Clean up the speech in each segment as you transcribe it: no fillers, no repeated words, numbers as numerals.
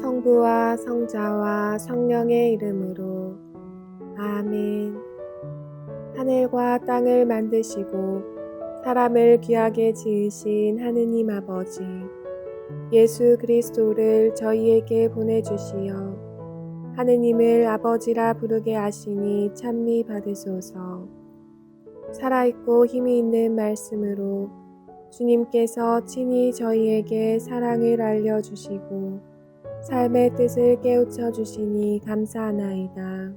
성부와 성자와 성령의 이름으로 아멘. 하늘과 땅을 만드시고 사람을 귀하게 지으신 하느님 아버지, 예수 그리스도를 저희에게 보내주시어 하느님을 아버지라 부르게 하시니 찬미 받으소서. 살아있고 힘이 있는 말씀으로 주님께서 친히 저희에게 사랑을 알려주시고 삶의 뜻을 깨우쳐 주시니 감사하나이다.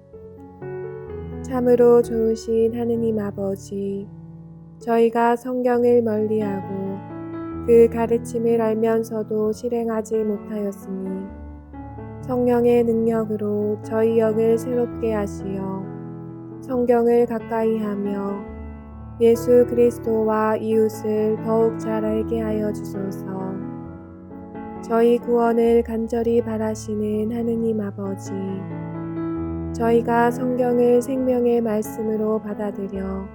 참으로 좋으신 하느님 아버지, 저희가 성경을 멀리하고 그 가르침을 알면서도 실행하지 못하였으니 성령의 능력으로 저희 영을 새롭게 하시어 성경을 가까이 하며 예수 그리스도와 이웃을 더욱 잘 알게 하여 주소서. 저희 구원을 간절히 바라시는 하느님 아버지, 저희가 성경을 생명의 말씀으로 받아들여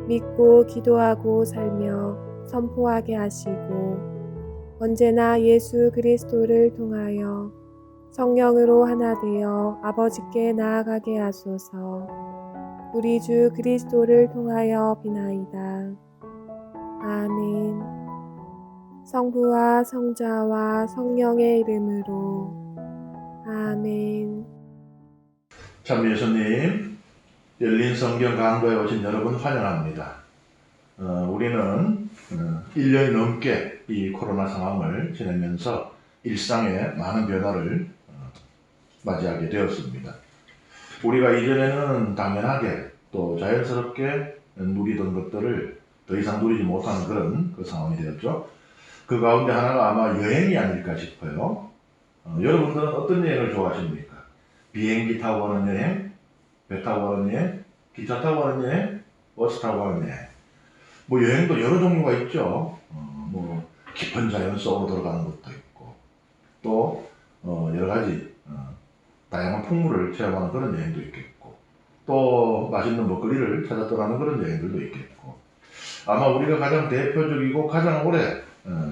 믿고 기도하고 살며 선포하게 하시고 언제나 예수 그리스도를 통하여 성령으로 하나 되어 아버지께 나아가게 하소서. 우리 주 그리스도를 통하여 비나이다. 아멘. 성부와 성자와 성령의 이름으로 아멘. 참 예수님, 열린 성경 강좌에 오신 여러분 환영합니다. 우리는 1년이 넘게 이 코로나 상황을 지내면서 일상의 많은 변화를 맞이하게 되었습니다. 우리가 이전에는 당연하게 또 자연스럽게 누리던 것들을 더 이상 누리지 못하는 그런 그 상황이 되었죠. 그 가운데 하나가 아마 여행이 아닐까 싶어요. 여러분들은 어떤 여행을 좋아하십니까? 비행기 타고 가는 여행, 배 타고 가는 여행, 기차 타고 가는 여행, 버스 타고 가는 여행. 뭐 여행도 여러 종류가 있죠. 뭐 깊은 자연 속으로 들어가는 것도 있고, 또 여러 가지 다양한 풍물을 체험하는 그런 여행도 있겠고, 또 맛있는 먹거리를 찾아 떠나는 그런 여행들도 있겠고, 아마 우리가 가장 대표적이고 가장 오래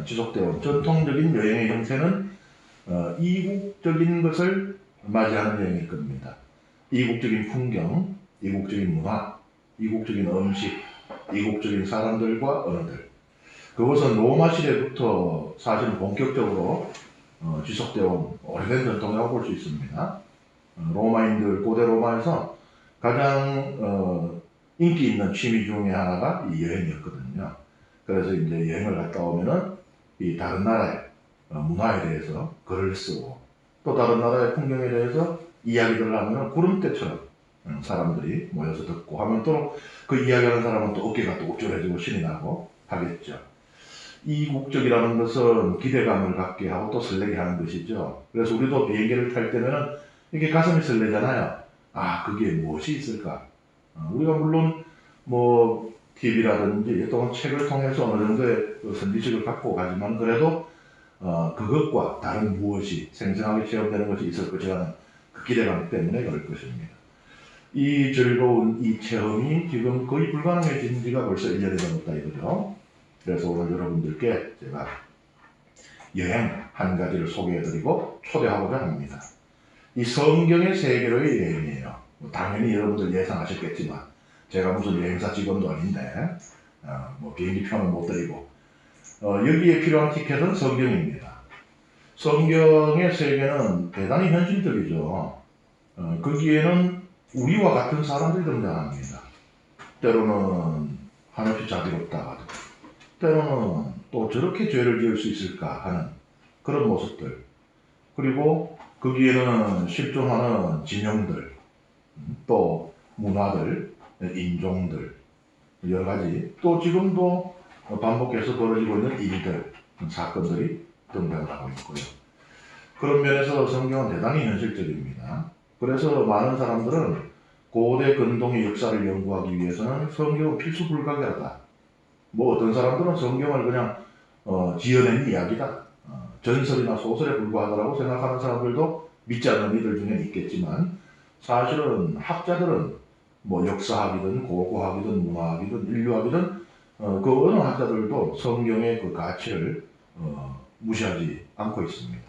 지속되어 전통적인 여행의 형태는 이국적인 것을 맞이하는 여행일 겁니다. 이국적인 풍경, 이국적인 문화, 이국적인 음식, 이국적인 사람들과 언어들. 그것은 로마 시대부터 사실은 본격적으로 지속되어 온 오래된 전통이라고 볼 수 있습니다. 로마인들, 고대 로마에서 가장 인기 있는 취미 중에 하나가 이 여행이었거든요. 그래서 이제 여행을 갔다 오면은 이 다른 나라의 문화에 대해서 글을 쓰고 또 다른 나라의 풍경에 대해서 이야기를 하면 구름대처럼 사람들이 모여서 듣고 하면 또 그 이야기하는 사람은 또 어깨가 또 우쭐해지고 신이 나고 하겠죠. 이국적이라는 것은 기대감을 갖게 하고 또 설레게 하는 것이죠. 그래서 우리도 비행기를 탈 때면은 이게 가슴이 설레잖아요. 아, 그게 무엇이 있을까? 우리가 물론 뭐 TV라든지 또는 책을 통해서 어느 정도의 그 선지식을 갖고 가지만 그래도 그것과 다른 무엇이 생생하게 체험되는 것이 있을 것이라는 그 기대감 때문에 그럴 것입니다. 이 즐거운 이 체험이 지금 거의 불가능해진 지가 벌써 1년이 넘었다 이거죠. 그래서 오늘 여러분들께 제가 여행 한 가지를 소개해드리고 초대하고자 합니다. 이 성경의 세계로의 여행이에요. 당연히 여러분들 예상하셨겠지만 제가 무슨 여행사 직원도 아닌데 뭐 비행기 표는 못 드리고 여기에 필요한 티켓은 성경입니다. 성경의 세계는 대단히 현실적이죠. 거기에는 우리와 같은 사람들이 등장합니다. 때로는 한없이 자비롭다, 때로는 또 저렇게 죄를 지을 수 있을까 하는 그런 모습들, 그리고 거기에는 실존하는 진영들, 또 문화들, 인종들, 여러 가지, 또 지금도 반복해서 벌어지고 있는 일들, 사건들이 등장을 하고 있고요. 그런 면에서 성경은 대단히 현실적입니다. 그래서 많은 사람들은 고대 근동의 역사를 연구하기 위해서는 성경은 필수 불가결하다. 뭐 어떤 사람들은 성경을 그냥 지어낸 이야기다, 전설이나 소설에 불과하다라고 생각하는 사람들도 믿지 않는 이들 중에 있겠지만, 사실은 학자들은 뭐 역사학이든 고고학이든 문화학이든 인류학이든 그 어느 학자들도 성경의 그 가치를 무시하지 않고 있습니다.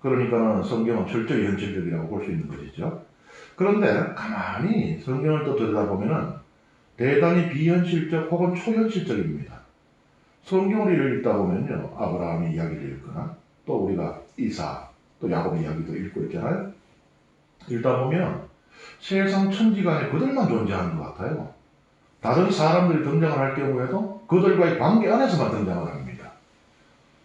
그러니까는 성경은 철저히 현실적이라고 볼 수 있는 것이죠. 그런데 가만히 성경을 또 들여다보면은 대단히 비현실적 혹은 초현실적입니다. 성경을 읽다 보면요, 아브라함의 이야기를 읽거나 또 우리가 이사 또 야곱의 이야기도 읽고 있잖아요. 읽다 보면 세상 천지간에 그들만 존재하는 것 같아요. 다른 사람들이 등장을 할 경우에도 그들과의 관계 안에서만 등장을 합니다.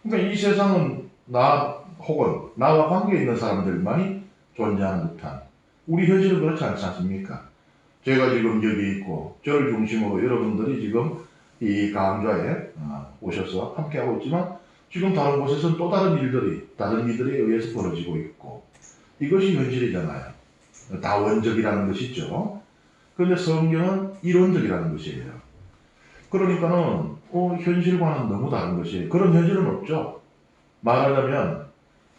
그러니까 이 세상은 나 혹은 나와 관계 있는 사람들만이 존재하는 듯한, 우리 현실은 그렇지 않지 않습니까? 제가 지금 여기 있고 저를 중심으로 여러분들이 지금 이 강좌에 오셔서 함께하고 있지만 지금 다른 곳에서는 또 다른 일들에 의해서 벌어지고 있고, 이것이 현실이잖아요. 다원적이라는 것이죠. 그런데 성경은 이론적이라는 것이에요. 그러니까는 현실과는 너무 다른 것이에요. 그런 현실은 없죠. 말하자면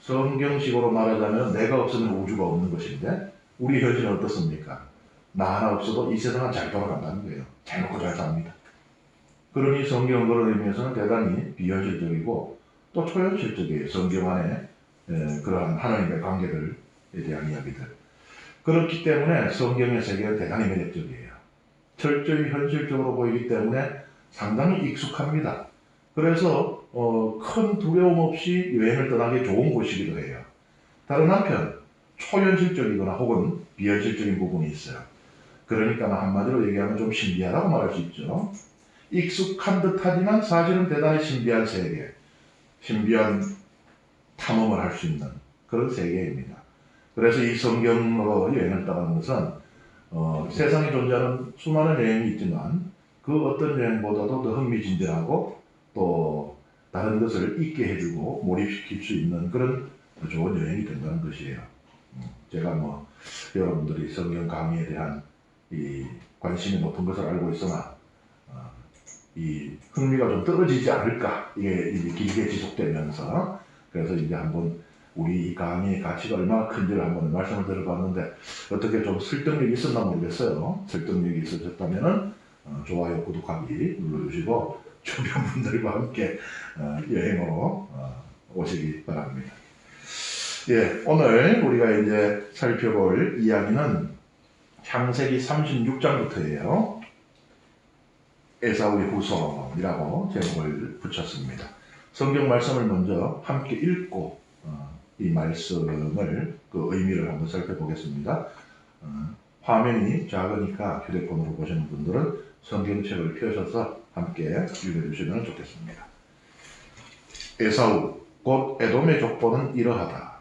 성경식으로 말하자면 내가 없으면 우주가 없는 것인데 우리 현실은 어떻습니까? 나 하나 없어도 이 세상은 잘 돌아간다는 거예요. 잘 먹고 잘 삽니다. 그러니 성경은 그런 의미에서는 대단히 비현실적이고 또 초현실적이에요. 성경 안에 그러한 하나님의 관계들에 대한 이야기들. 그렇기 때문에 성경의 세계는 대단히 매력적이에요. 철저히 현실적으로 보이기 때문에 상당히 익숙합니다. 그래서 큰 두려움 없이 여행을 떠나기 좋은 곳이기도 해요. 다른 한편 초현실적이거나 혹은 비현실적인 부분이 있어요. 그러니까 한마디로 얘기하면 좀 신비하다고 말할 수 있죠. 익숙한 듯하지만 사실은 대단히 신비한 세계, 신비한 탐험을 할 수 있는 그런 세계입니다. 그래서 이 성경으로 여행을 떠나는 것은 세상에 존재하는 수많은 여행이 있지만 그 어떤 여행보다도 더 흥미진진하고 또 다른 것을 잊게 해주고 몰입시킬 수 있는 그런 좋은 여행이 된다는 것이에요. 제가 여러분들이 성경 강의에 대한 이 관심이 높은 것을 알고 있으나 이 흥미가 좀 떨어지지 않을까, 이게 이제 길게 지속되면서. 그래서 이제 한번 우리 이 강의의 가치가 얼마나 큰지를 한번 말씀을 들어봤는데 어떻게 좀 설득력이 있었나 모르겠어요. 설득력이 있으셨다면은 좋아요, 구독하기 눌러주시고 주변 분들과 함께 여행으로 오시기 바랍니다. 예, 오늘 우리가 이제 살펴볼 이야기는 창세기 36장부터예요. 에사우의 후손이라고 제목을 붙였습니다. 성경 말씀을 먼저 함께 읽고 이 말씀을 그 의미를 한번 살펴보겠습니다. 화면이 작으니까 휴대폰으로 보시는 분들은 성경책을 펴셔서 함께 읽어주시면 좋겠습니다. 에사우 곧 에돔의 족보는 이러하다.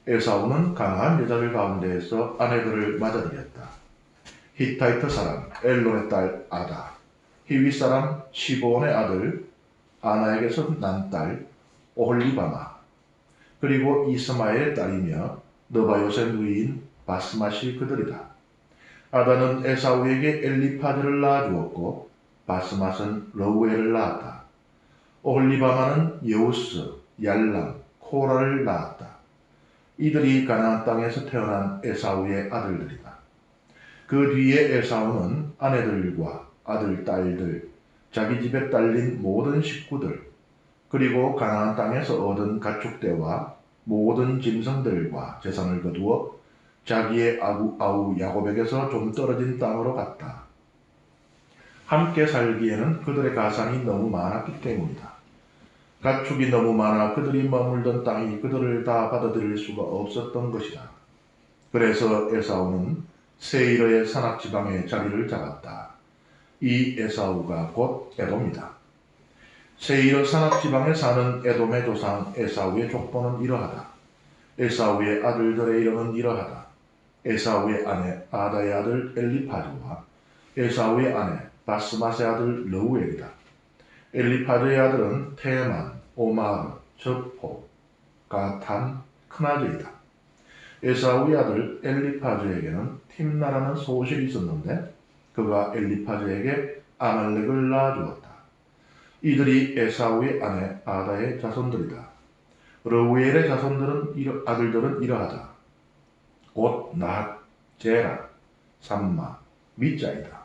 에사우는 가나안 여자들 가운데에서 아내들을 맞아들였다. 히타이트 사람 엘론의 딸 아다, 히위 사람 시보온의 아들 아나에게서 난 딸 오홀리바마, 그리고 이스마엘의 딸이며 느바요의 누이인 바스맛이 그들이다. 아다는 에사우에게 엘리파즈를 낳아주었고 바스맛은 러우엘을 낳았다. 오홀리바마는 여우스, 얄람, 코라를 낳았다. 이들이 가나안 땅에서 태어난 에사우의 아들들이다. 그 뒤에 에사우는 아내들과 아들, 딸들, 자기 집에 딸린 모든 식구들, 그리고 가나안 땅에서 얻은 가축대와 모든 짐승들과 재산을 거두어 자기의 아우 야곱에게서 좀 떨어진 땅으로 갔다. 함께 살기에는 그들의 가산이 너무 많았기 때문이다. 가축이 너무 많아 그들이 머물던 땅이 그들을 다 받아들일 수가 없었던 것이다. 그래서 에사우는 세이르의 산악지방에 자리를 잡았다. 이 에사우가 곧 에돔이다. 세이르 산악지방에 사는 에돔의 조상 에사우의 족보는 이러하다. 에사우의 아들들의 이름은 이러하다. 에사우의 아내 아다의 아들 엘리파즈와 에사우의 아내 바스맛의 아들 러우엘이다. 엘리파즈의 아들은 테만, 오마르, 저포, 가탄, 크나즈이다. 에사우의 아들 엘리파즈에게는 팀나라는 소실이 있었는데 그가 엘리파즈에게 아말렉을 낳아주었다. 이들이 에사우의 아내 아다의 자손들이다. 러우엘의 아들들은 이러하다. 곧 나핫, 제라, 삼마, 미자이다.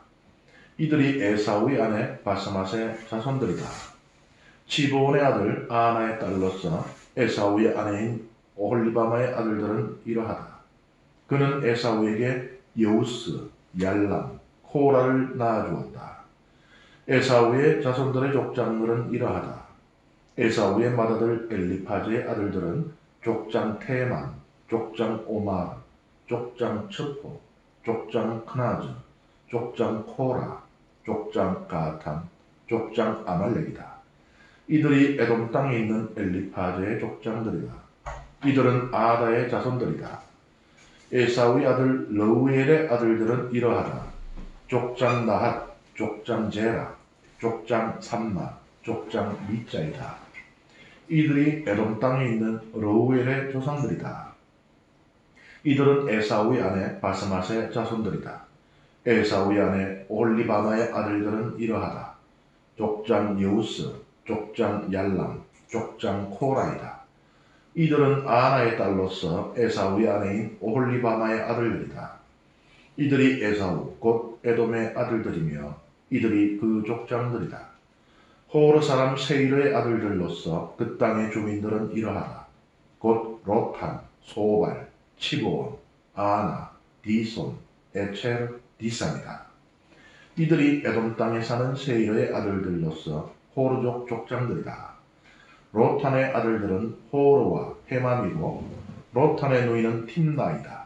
이들이 에사우의 아내 바스맛의 자손들이다. 시브온의 아들 아나의 딸로서 에사우의 아내인 오홀리바마의 아들들은 이러하다. 그는 에사우에게 여우스, 얄람, 코라를 낳아주었다. 에사우의 자손들의 족장들은 이러하다. 에사우의 맏아들 엘리파즈의 아들들은 족장 테만, 족장 오마르, 족장 츠포, 족장 크나즈, 족장 코라, 족장 가탐, 족장 아말렉이다. 이들이 에돔 땅에 있는 엘리파즈의 족장들이다. 이들은 아다의 자손들이다. 에사우의 아들 러우엘의 아들들은 이러하다. 족장 나핫, 족장 제라, 족장 삼마, 족장 미자이다. 이들이 에돔 땅에 있는 러우엘의 조상들이다. 이들은 에사우의 아내 바스맛의 자손들이다. 에사우의 아내 올리바마의 아들들은 이러하다. 족장 여우스, 족장 얄람, 족장 코라이다. 이들은 아나의 딸로서 에사우의 아내인 오홀리바마의 아들들이다. 이들이 에사우 곧 에돔의 아들들이며 이들이 그 족장들이다. 호르 사람 세일의 아들들로서 그 땅의 주민들은 이러하다. 곧 로탄, 소발, 치보온, 아나, 디손, 에체르, 디산이다. 이들이 에돔 땅에 사는 세일의 아들들로서 호르족 족장들이다. 로탄의 아들들은 호르와 헤맘이고 로탄의 누이는 팀나이다.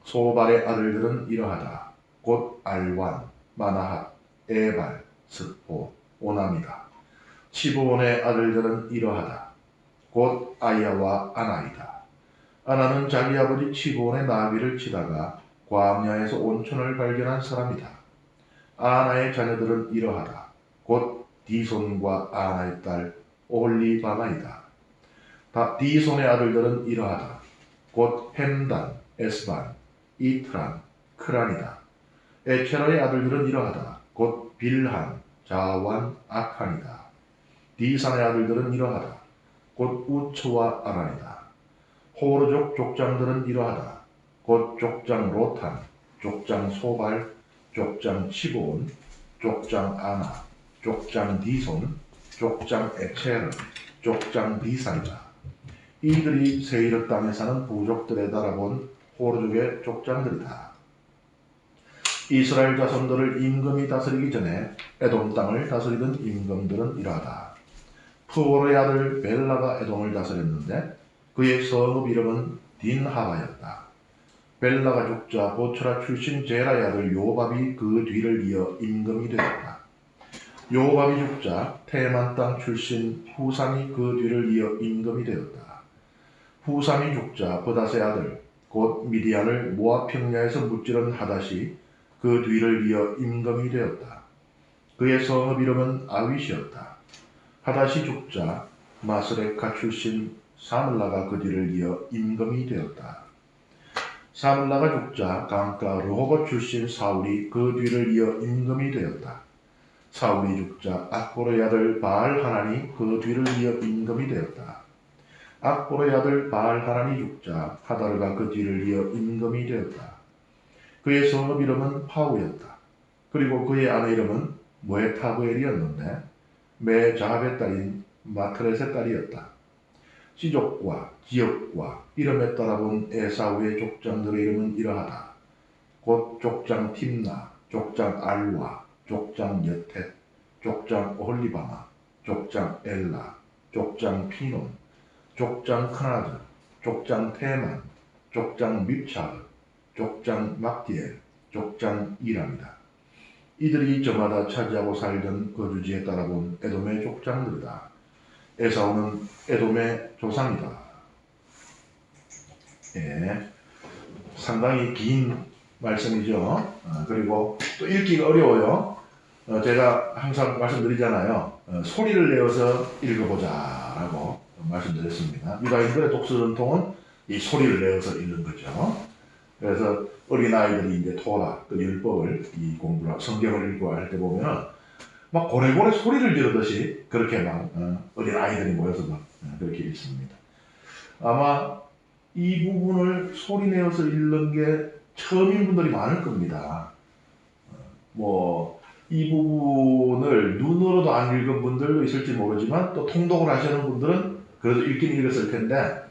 소발의 아들들은 이러하다. 곧 알완, 마나핫, 에발, 스포, 오남이다. 치보온의 아들들은 이러하다. 곧 아야와 아나이다. 아나는 자기 아버지 치보온의 나귀를 치다가 광야에서 온천을 발견한 사람이다. 아나의 자녀들은 이러하다. 곧 디손과 아나의 딸 오홀리바마이다. 디손의 아들들은 이러하다. 곧 햄단, 에스반, 이트란, 크란이다. 에체라의 아들들은 이러하다. 곧 빌한, 자완, 아칸이다. 디산의 아들들은 이러하다. 곧 우츠와 아란이다. 호르족 족장들은 이러하다. 곧 족장 로탄, 족장 소발, 족장 치보온, 족장 아나, 족장 디손, 족장 에체르, 족장 디산이다. 이들이 세이르 땅에 사는 부족들에 달아본 호르족의 족장들이다. 이스라엘 자손들을 임금이 다스리기 전에 에돔 땅을 다스리던 임금들은 이러하다. 푸오르의 아들 벨라가 에돔을 다스렸는데 그의 성읍 이름은 딘하바였다. 벨라가 죽자 보츠라 출신 제라의 아들 요밥이 그 뒤를 이어 임금이 되었다. 요밥이 죽자 테만 땅 출신 후삼이 그 뒤를 이어 임금이 되었다. 후삼이 죽자 브닷의 아들 곧 미디안을 모압 평야에서 무찌른 하닷이 그 뒤를 이어 임금이 되었다. 그의 성읍 이름은 아윗이었다. 하닷이 죽자 마스레카 출신 사물라가 그 뒤를 이어 임금이 되었다. 사물라가 죽자 강가 르호봇 출신 사울이 그 뒤를 이어 임금이 되었다. 사울이 죽자 악보르의 아들 바알 하난이 그 뒤를 이어 임금이 되었다. 악보르의 아들 바알 하난이 죽자 하다르가 그 뒤를 이어 임금이 되었다. 그의 성읍 이름은 파우였다. 그리고 그의 아내 이름은 모에타브엘이었는데 메자합의 딸인 마트렛의 딸이었다. 시족과 기업과 이름에 따라 본 에사우의 족장들의 이름은 이러하다. 곧 족장 팀나, 족장 알와, 족장 여텟, 족장 오홀리바마, 족장 엘라, 족장 피논, 족장 크나즈, 족장 테만, 족장 밉차르, 족장 막디엘, 족장 이람이다. 이들이 저마다 차지하고 살던 거주지에 따라 본 에돔의 족장들이다. 에사우는 에돔의 조상이다. 예, 상당히 긴 말씀이죠. 그리고 또 읽기가 어려워요. 제가 항상 말씀드리잖아요. 소리를 내어서 읽어보자라고 말씀드렸습니다. 유다인들의 독서 전통은 이 소리를 내어서 읽는 거죠. 그래서 어린아이들이 이제 토라, 그 율법을 이 공부를, 성경을 읽고 할 때 보면은 막 고래고래 소리를 지르듯이 그렇게 막 어린아이들이 모여서 막 그렇게 읽습니다. 아마 이 부분을 소리 내어서 읽는 게 처음인 분들이 많을 겁니다. 이 부분을 눈으로도 안 읽은 분들도 있을지 모르지만 또 통독을 하시는 분들은 그래도 읽긴 읽었을 텐데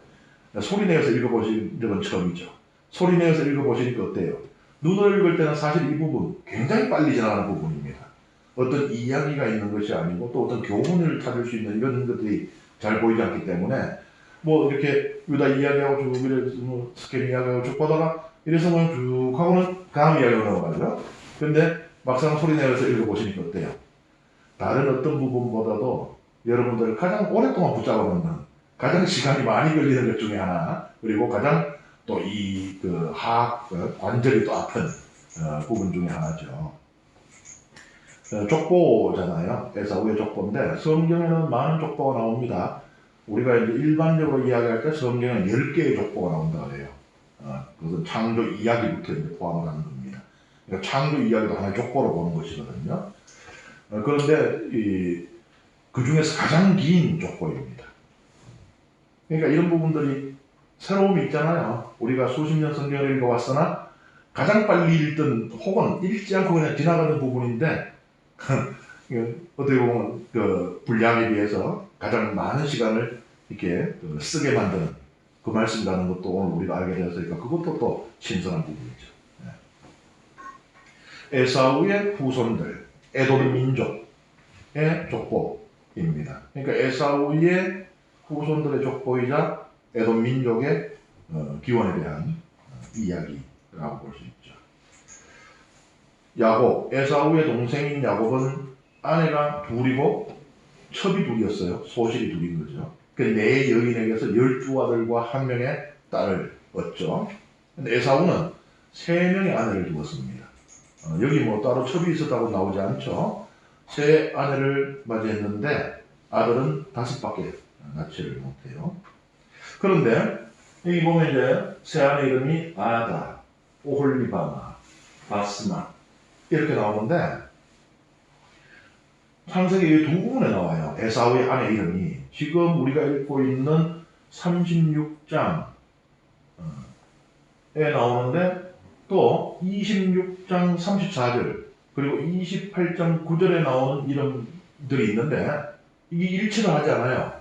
소리 내어서 읽어보신 적은 처음이죠. 소리 내어서 읽어보시니까 어때요? 눈을 읽을 때는 사실 이 부분 굉장히 빨리 지나가는 부분입니다. 어떤 이야기가 있는 것이 아니고 또 어떤 교훈을 찾을 수 있는 이런 것들이 잘 보이지 않기 때문에 뭐 이렇게 유다 이야기하고 쭉 이래서 뭐 스케일 이야기하고 쭉 보다가 이래서 뭐 쭉 하고는 다음 이야기로 넘어가죠. 근데 막상 소리 내어서 읽어보시니까 어때요? 다른 어떤 부분보다도 여러분들 가장 오랫동안 붙잡아 놓는 가장 시간이 많이 걸리는 것 중에 하나, 그리고 가장 또 이 그 하악 관절이 또 아픈 부분 중에 하나죠. 족보잖아요. 에사우의 족보인데 성경에는 많은 족보가 나옵니다. 우리가 이제 일반적으로 이야기할 때 성경에 10개의 족보가 나온다 그래요. 그것은 창조 이야기부터 이제 포함을 하는 겁니다. 그러니까 창조 이야기도 하나의 족보로 보는 것이거든요. 그런데 그 중에서 가장 긴 족보입니다. 그러니까 이런 부분들이 새로움이 있잖아요. 우리가 수십 년 성경을 읽어왔으나 가장 빨리 읽던 혹은 읽지 않고 그냥 지나가는 부분인데 어떻게 보면 그 분량에 비해서 가장 많은 시간을 이렇게 쓰게 만드는 그 말씀이라는 것도 오늘 우리가 알게 되었으니까 그것도 또 신선한 부분이죠. 에사우의 후손들, 에돔 민족의 족보입니다. 그러니까 에사우의 후손들의 족보이자 에돔 민족의 기원에 대한 이야기라고 볼 수 있죠. 야곱, 에사우의 동생인 야곱은 아내가 둘이고 첩이 둘이었어요. 소실이 둘인 거죠. 그 네 여인에게서 12아들과 1명의 딸을 얻죠. 근데 에사우는 3명의 아내를 두었습니다. 여기 뭐 따로 첩이 있었다고 나오지 않죠. 3 아내를 맞이했는데 아들은 5밖에 낳지를 못해요. 그런데 여기 보면 이제 3 아내 이름이 아다, 오홀리바마, 바스마 이렇게 나오는데 창세기 2부분에 나와요. 에사우의 아내 이름이 지금 우리가 읽고 있는 36장에 나오는데 또 26장 34절 그리고 28장 9절에 나오는 이름들이 있는데 이게 일치를 하지 않아요.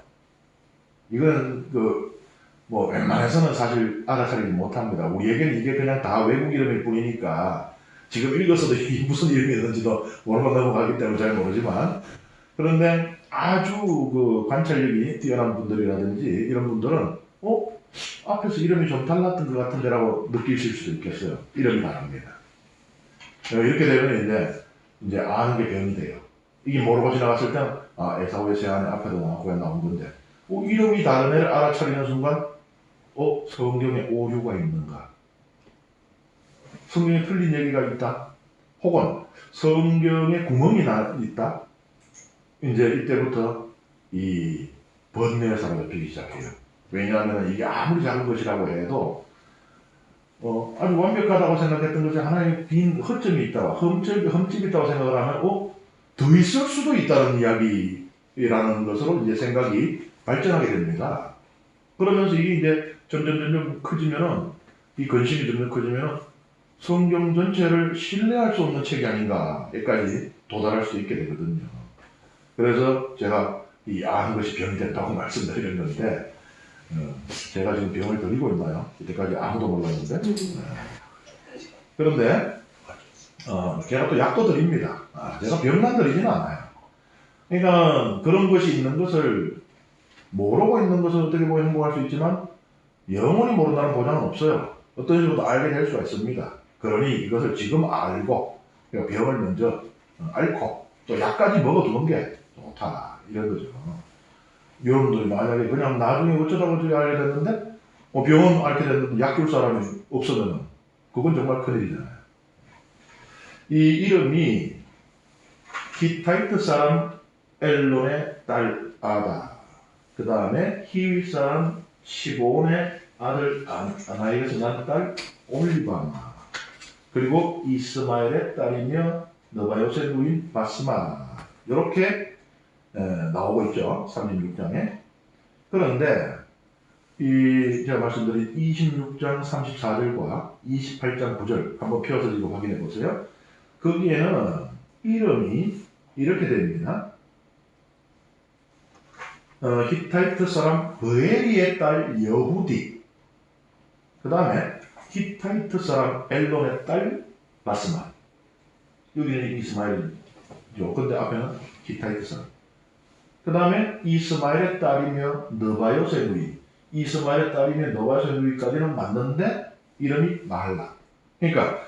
이건 뭐 웬만해서는 사실 알아차리지 못합니다. 우리에게는 이게 그냥 다 외국 이름일 뿐이니까 지금 읽었어도 이게 무슨 이름이었는지도 모르고 넘어가기 때문에 잘 모르지만 그런데 아주 그 관찰력이 뛰어난 분들이라든지 이런 분들은 앞에서 이름이 좀 달랐던 것 같은데라고 느끼실 수도 있겠어요. 이름이 다릅니다. 이렇게 되면 이제 아는 게 병이 돼요. 이게 모르고 지나갔을 때는 에사우의 3 아내 앞에도 나온 건데 이름이 다른 애를 알아차리는 순간 성경에 오류가 있는가? 성경에 틀린 얘기가 있다? 혹은 성경에 구멍이 있다? 이제 이때부터 이 번뇌에 사로잡히기 시작해요. 왜냐하면 이게 아무리 작은 것이라고 해도 아주 완벽하다고 생각했던 것이 하나의 빈 허점이 있다고 흠집이 있다고 생각을 하면 더 있을 수도 있다는 이야기라는 것으로 이제 생각이 발전하게 됩니다. 그러면서 이게 이제 점점 커지면은 이 근심이 점점 커지면은 성경 전체를 신뢰할 수 없는 책이 아닌가에까지 도달할 수 있게 되거든요. 그래서 제가 이 아는 것이 병이 된다고 말씀드렸는데 제가 지금 병을 들이고 있나요? 이때까지 아무도 몰랐는데 그런데 제가 또 약도 드립니다. 제가 병만 드리지는 않아요. 그러니까 그런 것이 있는 것을 모르고 있는 것은 어떻게 보면 행복할 수 있지만 영원히 모른다는 보장은 없어요. 어떤 식으로 알게 될 수가 있습니다. 그러니 이것을 지금 알고 병을 먼저 앓고 또 약까지 먹어두는 게 좋다 이런 거죠. 여러분들이 만약에 그냥 나중에 어쩌다가 알게 됐는데 병원 앓게 됐는데 약 줄 사람이 없으면 그건 정말 큰일이잖아요. 이 이름이 히타이트 사람 엘론의 딸 아다, 그 다음에 히윗 사람 시본의 아들 아나이에서 난 딸 올리바마, 그리고 이스마엘의 딸이며 느바요스의 부인 바스마 이렇게 나오고 있죠. 36장에. 그런데 제가 말씀드린 26장 34절과 28장 9절 한번 펴서 이거 확인해 보세요. 거기에는 이름이 이렇게 됩니다. 히타이트 사람 브에리의 딸 여후디, 그 다음에 히타이트 사람 엘론의 딸 바스마. 여기는 이스마엘이죠. 근데 앞에는 히타이트 사람. 그 다음에 이스마엘의 딸이며 느바요의 누이. 이스마엘의 딸이며 느바요의 누이까지는 맞는데 이름이 마할라. 그러니까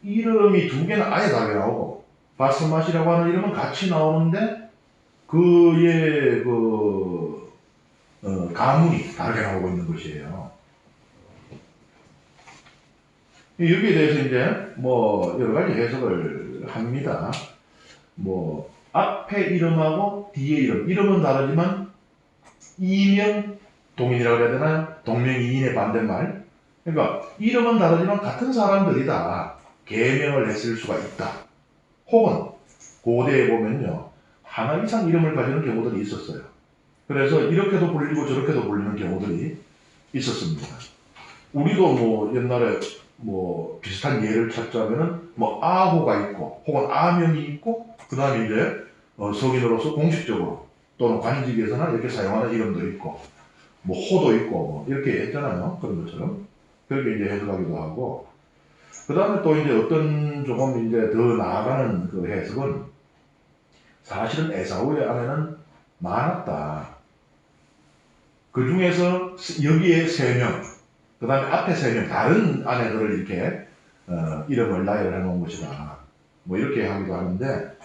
이름이 두 개는 아예 다르게 나오고 바스맛이라고 하는 이름은 같이 나오는데 그의 가문이 다르게 나오고 있는 것이에요. 여기에 대해서 이제 뭐 여러 가지 해석을 합니다. 뭐 앞에 이름하고 뒤에 이름은 다르지만 이명 동인이라고 해야 되나요? 동명이인의 반대말. 그러니까 이름은 다르지만 같은 사람들이다. 계명을 했을 수가 있다. 혹은 고대에 보면요, 하나 이상 이름을 가지는 경우들이 있었어요. 그래서 이렇게도 불리고 저렇게도 불리는 경우들이 있었습니다. 우리도 뭐 옛날에 뭐 비슷한 예를 찾자면은 뭐 아호가 있고 혹은 아명이 있고 그 다음에 이제 성인으로서 공식적으로 또는 관직에서나 이렇게 사용하는 이름도 있고 뭐 호도 있고 뭐 이렇게 했잖아요. 그런 것처럼 그렇게 이제 해석하기도 하고 그 다음에 또 이제 어떤 조금 이제 더 나아가는 그 해석은 사실은 에사우의 아내는 많았다. 그 중에서 여기에 3명, 그 다음에 앞에 3명, 다른 아내들을 이렇게 이름을 나열해 놓은 것이다. 뭐 이렇게 하기도 하는데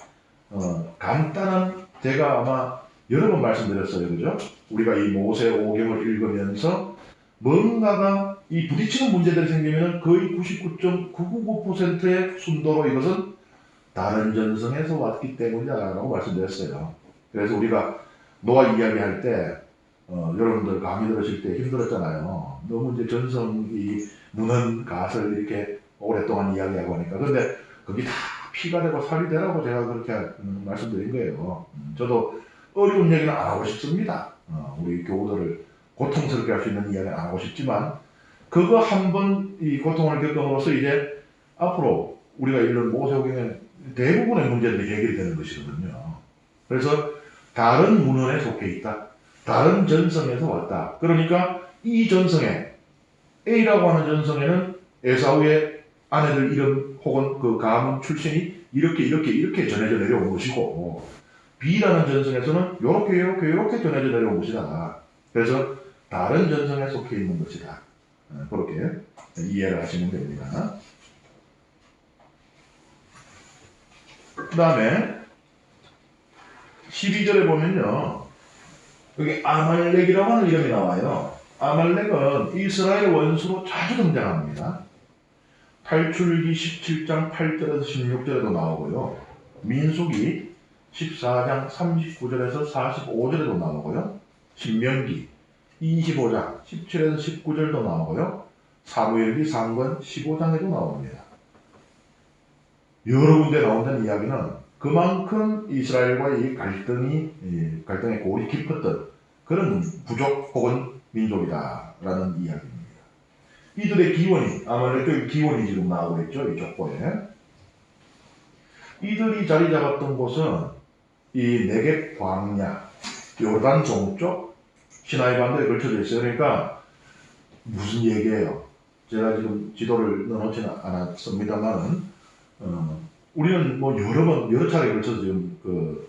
간단한 제가 아마 여러 번 말씀드렸어요. 그죠? 우리가 이 모세 오경을 읽으면서 뭔가가 이 부딪히는 문제들이 생기면 거의 99.999%의 순도로 이것은 다른 전성에서 왔기 때문이다라고 말씀드렸어요. 그래서 우리가 노아 이야기할 때 여러분들 강의 들으실 때 힘들었잖아요. 너무 이제 전성이 무는 갓을 이렇게 오랫동안 이야기하고 하니까. 근데 그게 다 피가 되고 살이 되라고 제가 그렇게 말씀드린 거예요. 저도 어려운 얘기는 안 하고 싶습니다. 우리 교우들을 고통스럽게 할 수 있는 이야기는 안 하고 싶지만 그거 한번 이 고통을 겪음으로써 이제 앞으로 우리가 읽는 모세오경의 대부분의 문제들이 해결이 되는 것이거든요. 그래서 다른 문헌에 속해 있다. 다른 전성에서 왔다. 그러니까 이 전성에 A라고 하는 전성에는 에사우의 아내들 이름 혹은 그 가문 출신이 이렇게 전해져 내려온 것이고 B라는 전성에서는 이렇게 전해져 내려온 것이다. 그래서 다른 전성에 속해 있는 것이다. 그렇게 이해를 하시면 됩니다. 그 다음에 12절에 보면요. 여기 아말렉이라고 하는 이름이 나와요. 아말렉은 이스라엘 원수로 자주 등장합니다. 탈출기 17장 8절에서 16절에도 나오고요. 민수기 14장 39절에서 45절에도 나오고요. 신명기 25장 17에서 19절도 나오고요. 사무엘기 3권 15장에도 나옵니다. 여러 군데 나온다는 이야기는 그만큼 이스라엘과의 갈등의 골이 깊었던 그런 부족 혹은 민족이다라는 이야기입니다. 이들의 기원이, 아말렉의 기원이 지금 나오고 있죠. 이 족보에. 이들이 자리 잡았던 곳은 이 네겝 광야, 요르단 동쪽, 시나이 반도에 걸쳐져 있어요. 그러니까 무슨 얘기예요? 제가 지금 지도를 넣어놓지는 않았습니다만은 우리는 뭐 여러 차례 걸쳐서 지금 그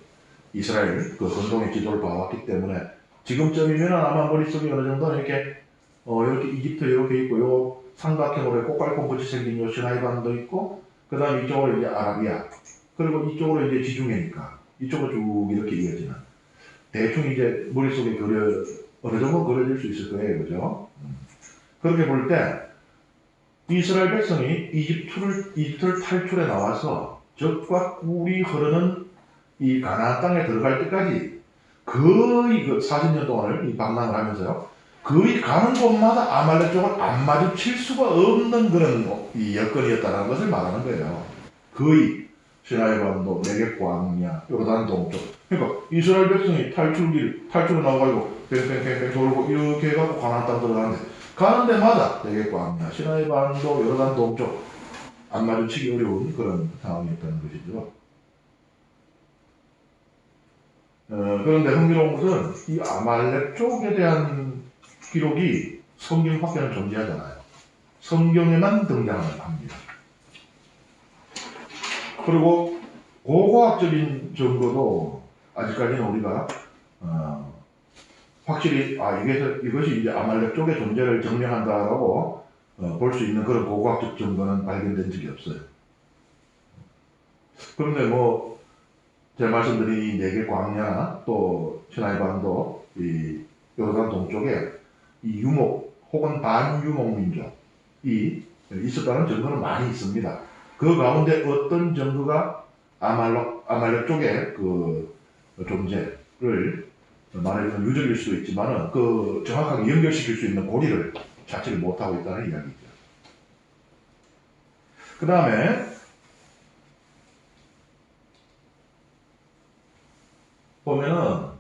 이스라엘 그 건동의 지도를 봐왔기 때문에 지금쯤이면 아마 머릿속에 어느 정도는 이렇게 이집트 이렇게 있고 요 삼각형으로 꼬깔꼬같이 생긴 요 시나이 반도 있고 그 다음에 이쪽으로 이제 아라비아 그리고 이쪽으로 이제 지중해니까 이쪽으로 쭉 이렇게 이어지는 대충 이제 머릿속에 어느 정도 그려질 수 있을 거예요. 그죠? 그렇게 볼 때 이스라엘 백성이 이집트를 탈출해 나와서 적과 꿀이 흐르는 이 가나안 땅에 들어갈 때까지 거의 그 40년 동안을 이 방랑을 하면서요. 거의 가는 곳마다 아말렉 쪽을 안 마주칠 수가 없는 그런 이 여건이었다는 것을 말하는 거예요. 거의 시나이 반도, 네겝 광야, 요르단 동쪽. 그러니까 이스라엘 백성이 탈출을 나와가지고 뺑뺑뺑뺑 돌고 이렇게 해가지고 가나안 땅 들어가는데 가는 데마다 네겝 광야, 시나이 반도, 요르단 동쪽 안 마주치기 어려운 그런 상황이었다는 것이죠. 그런데 흥미로운 것은 이 아말렉 쪽에 대한 기록이 성경 밖에는 존재하잖아요. 성경에만 등장을 합니다. 그리고 고고학적인 증거도 아직까지는 우리가 확실히 이것이 이제 아말렉 쪽의 존재를 증명한다라고 볼 수 있는 그런 고고학적 증거는 발견된 적이 없어요. 그런데 뭐 제가 말씀드린 이 네 개 광야나 또 시나이 반도, 이 요르단 동쪽에 이 유목 혹은 반유목 민족이 있었다는 증거는 많이 있습니다. 그 가운데 어떤 증거가 아말렉 쪽의 그 존재를 말하자면 유적일 수도 있지만은 그 정확하게 연결시킬 수 있는 고리를 찾지를 못하고 있다는 이야기죠. 그 다음에 보면은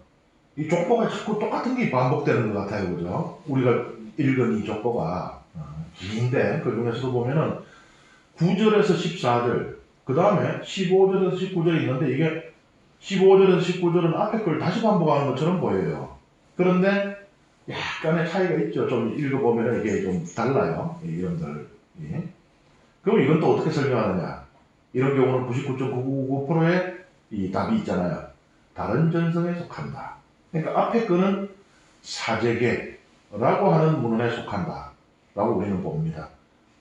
이 족보가 자꾸 똑같은 게 반복되는 것 같아요, 그죠? 우리가 읽은 이 족보가 긴데 그 중에서도 보면은 9절에서 14절, 그 다음에 15절에서 19절이 있는데 이게 15절에서 19절은 앞에 걸 다시 반복하는 것처럼 보여요. 그런데 약간의 차이가 있죠. 좀 읽어보면 이게 좀 달라요. 이런들. 그럼 이건 또 어떻게 설명하느냐? 이런 경우는 99.999%의 이 답이 있잖아요. 다른 전성에 속한다. 그러니까 앞에 거는 사제계라고 하는 문헌에 속한다. 라고 우리는 봅니다.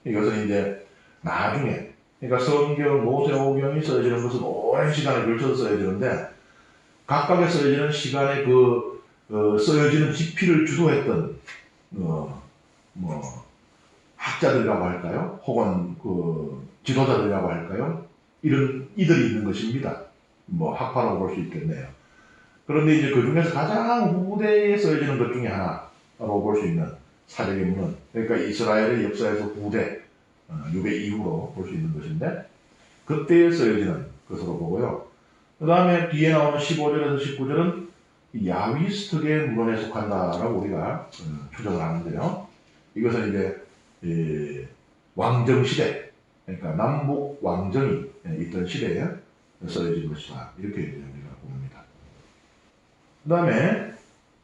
이것은 이제 나중에, 그러니까 성경, 모세오경이 써지는 것은 오랜 시간에 걸쳐서 써지는데 각각에 써지는 시간에 써지는 지피를 주도했던 학자들이라고 할까요? 혹은 지도자들이라고 할까요? 이들이 있는 것입니다. 학파라고 볼 수 있겠네요. 그런데 이제 그 중에서 가장 후대에 써지는 것 중에 하나라고 볼 수 있는 사제계문은, 그러니까 이스라엘의 역사에서 후대, 유배 이후로 볼 수 있는 것인데, 그때에 써지는 것으로 보고요. 그 다음에 뒤에 나오는 15절에서 19절은 야위스트계 문헌에 속한다라고 우리가 추정을 하는데요. 이것은 이제 왕정시대, 그러니까 남북 왕정이 있던 시대에 써진 것이다. 이렇게 우리가 봅니다. 그 다음에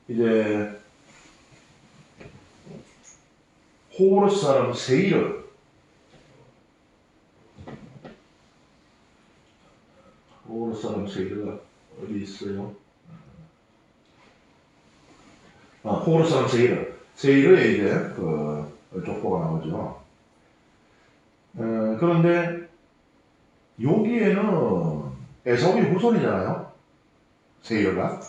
이제 호르스 사람 세이르, 호르스 사람 세이르가 어디 있어요? 호르스 사람 세이르에 이제 족보가 나오죠. 그런데 여기에는 에사우의 후손이잖아요, 세이르가.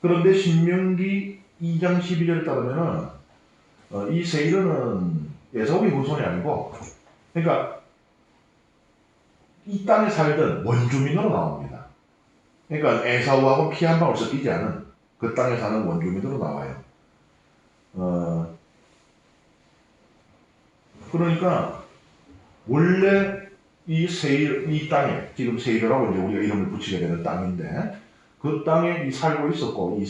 그런데 신명기 2장 12절에 따르면은 이 세이르는 에사우의 후손이 아니고, 그러니까 이 땅에 살던 원주민으로 나옵니다. 그러니까 에사우하고 피 한 방울 섞이지 않은 그 땅에 사는 원주민으로 나와요. 그러니까 원래 이 땅에, 지금 세이르라고 이제 우리가 이름을 붙이게 되는 땅인데, 그 땅에 살고 있었고, 이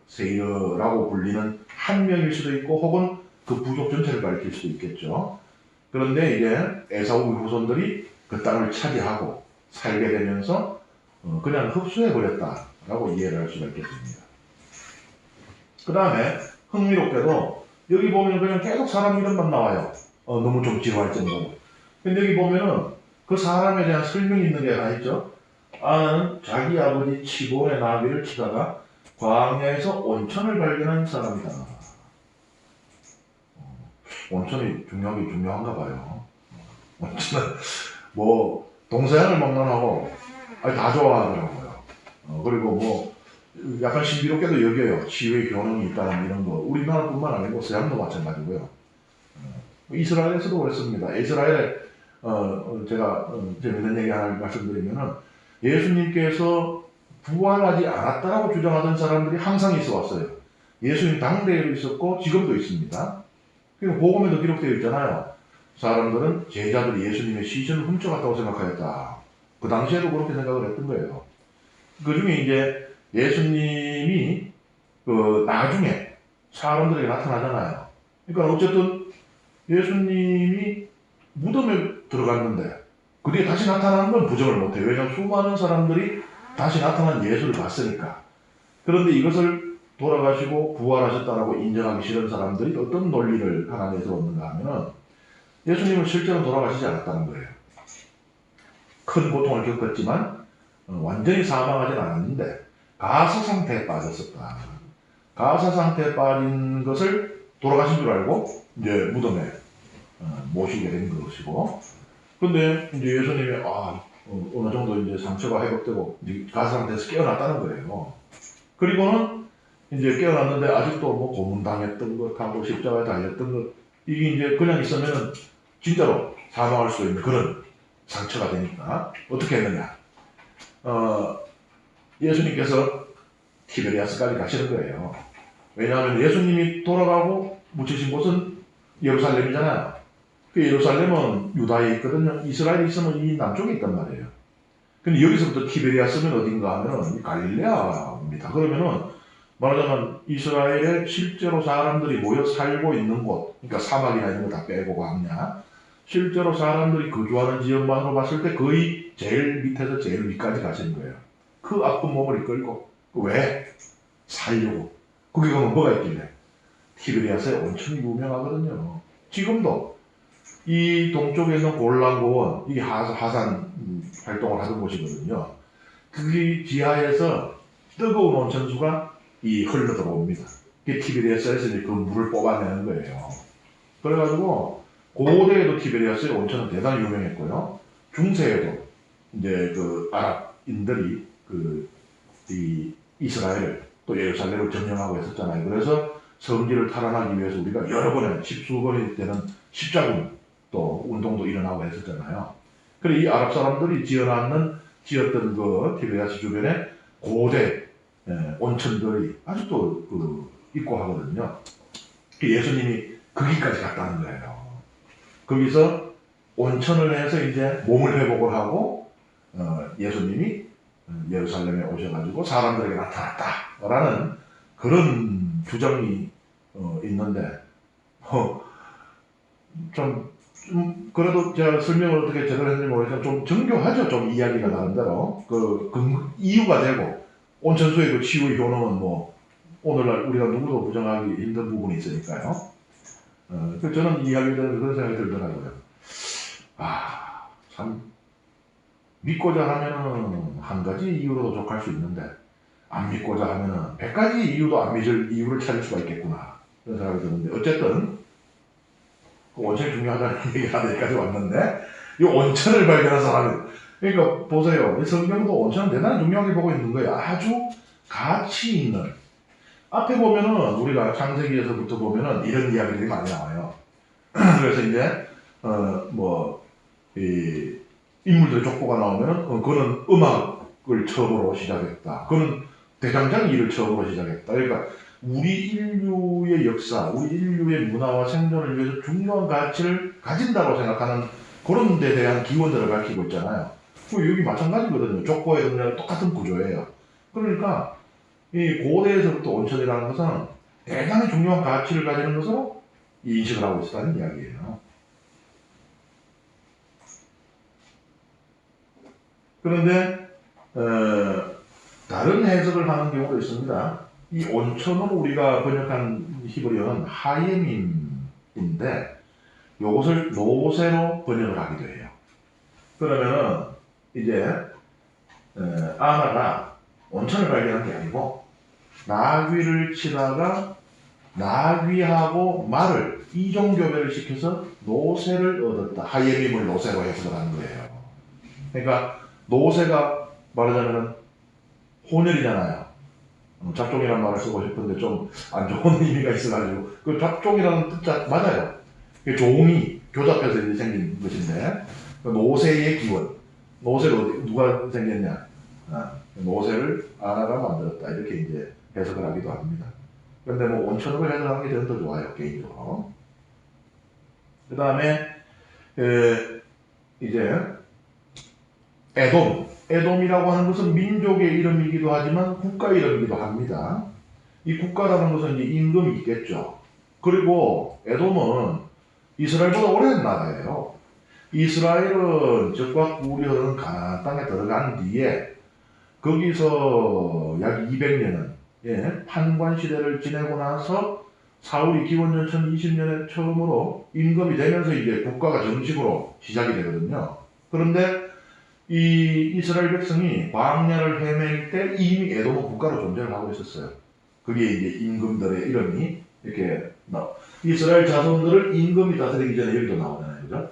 세이르라고 불리는 한 명일 수도 있고, 혹은 그 부족 전체를 가리킬 수도 있겠죠. 그런데 이제 에사우의 후손들이 그 땅을 차지하고 살게 되면서 그냥 흡수해버렸다라고 이해를 할 수가 있겠습니다. 그 다음에 흥미롭게도 여기 보면 그냥 계속 사람 이름만 나와요. 너무 좀 지루할 정도로. 근데 여기 보면은 그 사람에 대한 설명이 있는 게 하나 있죠. 아는 자기 아버지 치본의 나귀를 치다가 광야에서 온천을 발견한 사람이다. 온천이 중요한가 봐요. 온천은 동서양을 막론하고 다 좋아하더라고요. 그리고 약간 신비롭게도 여겨요. 치유의 효능이 있다는 이런 거. 우리나라뿐만 아니고 서양도 마찬가지고요. 이스라엘에서도 그랬습니다. 이스라엘에 제가 재밌는 얘기 하나 말씀드리면은, 예수님께서 부활하지 않았다고 주장하던 사람들이 항상 있어 왔어요. 예수님 당대에도 있었고 지금도 있습니다. 그리고 복음에도 기록되어 있잖아요. 사람들은 제자들이 예수님의 시신을 훔쳐갔다고 생각하였다. 그 당시에도 그렇게 생각을 했던 거예요. 그 중에 이제 예수님이 나중에 사람들에게 나타나잖아요. 그러니까 어쨌든 예수님이 무덤에 들어갔는데 그 뒤에 다시 나타나는 건 부정을 못해요. 왜냐하면 수많은 사람들이 다시 나타난 예수를 봤으니까. 그런데 이것을 돌아가시고 부활하셨다라고 인정하기 싫은 사람들이 어떤 논리를 하나 내세웠는가 하면은, 예수님은 실제로 돌아가시지 않았다는 거예요. 큰 고통을 겪었지만 완전히 사망하진 않았는데 가사 상태에 빠졌었다. 가사 상태에 빠진 것을 돌아가신 줄 알고 이제 무덤에 모시게 된 것이고, 근데 이제 예수님이 어느 정도 이제 상처가 회복되고 이제 가사 상태에서 깨어났다는 거예요. 그리고는 이제 깨어났는데 아직도 뭐 고문당했던 것하고 십자가에 달렸던 것, 이게 이제 그냥 있으면은 진짜로 사망할 수 있는 그런 상처가 되니까 어떻게 했느냐? 예수님께서 티베리아스까지 가시는 거예요. 왜냐하면 예수님이 돌아가고 묻히신 곳은 예루살렘이잖아요. 그 예루살렘은 유다에 있거든요. 이스라엘에 있으면 이 남쪽에 있단 말이에요. 근데 여기서부터 티베리아스면 어딘가 하면은 갈릴레아입니다. 그러면은 말하자면 이스라엘에 실제로 사람들이 모여 살고 있는 곳, 그러니까 사막이나 이런 거 다 빼고 광야, 실제로 사람들이 거주하는 지역만으로 봤을 때 거의 제일 밑에서 제일 위까지 가시는 거예요. 그 아픈 몸을 이끌고. 왜? 살려고. 거기 가면 뭐가 있길래? 티베리아스의 온천이 유명하거든요. 지금도 이 동쪽에 있는 골란고원, 이게 하산 활동을 하던 곳이거든요. 그 지하에서 뜨거운 온천수가 흘러 들어옵니다. 그게 티베리아스에서 이제 그 물을 뽑아내는 거예요. 그래가지고 고대에도 티베리아스의 온천은 대단히 유명했고요. 중세에도 이제 그 아랍인들이 이 이스라엘을 또 예루살렘을 점령하고 했었잖아요. 그래서 성지를 탈환하기 위해서 우리가 여러 번의 십수번이 되는 십자군 또 운동도 일어나고 했었잖아요. 그래 이 아랍 사람들이 지었던 그 티베리아스 주변에 고대 온천들이 아직도 있고 하거든요. 예수님이 거기까지 갔다는 거예요. 거기서 온천을 해서 이제 몸을 회복을 하고 예수님이 예루살렘에 오셔가지고 사람들에게 나타났다라는 그런 주장이 있는데 좀 그래도 제가 설명을 어떻게 제대로 했는지 모르겠지만 좀 정교하죠. 좀 이야기가 나름대로 이유가 되고 온천수의 그 치유의 효능은 뭐 오늘날 우리가 누구도 부정하기 힘든 부분이 있으니까요. 저는 이야기를 그런 생각이 들더라고요. 참 믿고자 하면은 한 가지 이유로도 족할 수 있는데 안 믿고자 하면은 100가지 이유도 안 믿을 이유를 찾을 수가 있겠구나 그런 생각이 드는데, 어쨌든 그 온천이 중요하다는 얘기가 여기까지 왔는데 이 온천을 발견한 사람이, 그러니까 보세요. 이 성경도 온천은 대단히 중요하게 보고 있는 거예요. 아주 가치 있는. 앞에 보면은 우리가 창세기에서부터 보면은 이런 이야기들이 많이 나와요. 그래서 이제 이 인물들의 족보가 나오면은 그는 음악을 처음으로 시작했다. 그는 대장장 일을 처음으로 시작했다. 그러니까 우리 인류의 역사, 우리 인류의 문화와 생존을 위해서 중요한 가치를 가진다고 생각하는 그런 데 대한 기원들을 밝히고 있잖아요. 여기 마찬가지거든요. 족보에 그냥 똑같은 구조예요. 그러니까 이 고대에서부터 온천이라는 것은 대단히 중요한 가치를 가지는 것으로 인식을 하고 있었다는 이야기예요. 그런데 다른 해석을 하는 경우도 있습니다. 이 온천으로 우리가 번역한 히브리어는 하예밈인데 이것을 노세로 번역을 하기도 해요. 그러면은 이제 아나가 온천을 발견한 게 아니고 나귀를 치다가 나귀하고 말을 이종교배를 시켜서 노새를 얻었다. 하예밈을 노새로 해석을 하는 거예요. 그러니까 노새가 말하자면 혼혈이잖아요. 잡종이라는 말을 쓰고 싶은데 좀 안 좋은 의미가 있어가지고 그 잡종이라는 뜻자 맞아요. 종이 교잡해서 이제 생긴 것인데 노새의 기원. 노새가 누가 생겼냐? 노새를 아나가 만들었다. 이렇게 이제 해석을 하기도 합니다. 그런데 뭐 온천으로 해석하는 게 저는 더 좋아요, 개인적으로. 그 다음에 이제 에돔이라고 하는 것은 민족의 이름이기도 하지만 국가 이름이기도 합니다. 이 국가라는 것은 이제 임금이 있겠죠. 그리고 에돔은 이스라엘보다 오래된 나라예요. 이스라엘은 적과 꿀이 흐르는 가나안 땅에 들어간 뒤에 거기서 약 200년은 판관 시대를 지내고 나서 사울이 기원전 1020년에 처음으로 임금이 되면서 이제 국가가 정식으로 시작이 되거든요. 그런데 이 이스라엘 백성이 광야를 헤맬 때 이미 에돔은 국가로 존재를 하고 있었어요. 그게 이제 임금들의 이름이 이렇게 이스라엘 자손들을 임금이 다스리기 전에 여기도 나오잖아요. 그죠?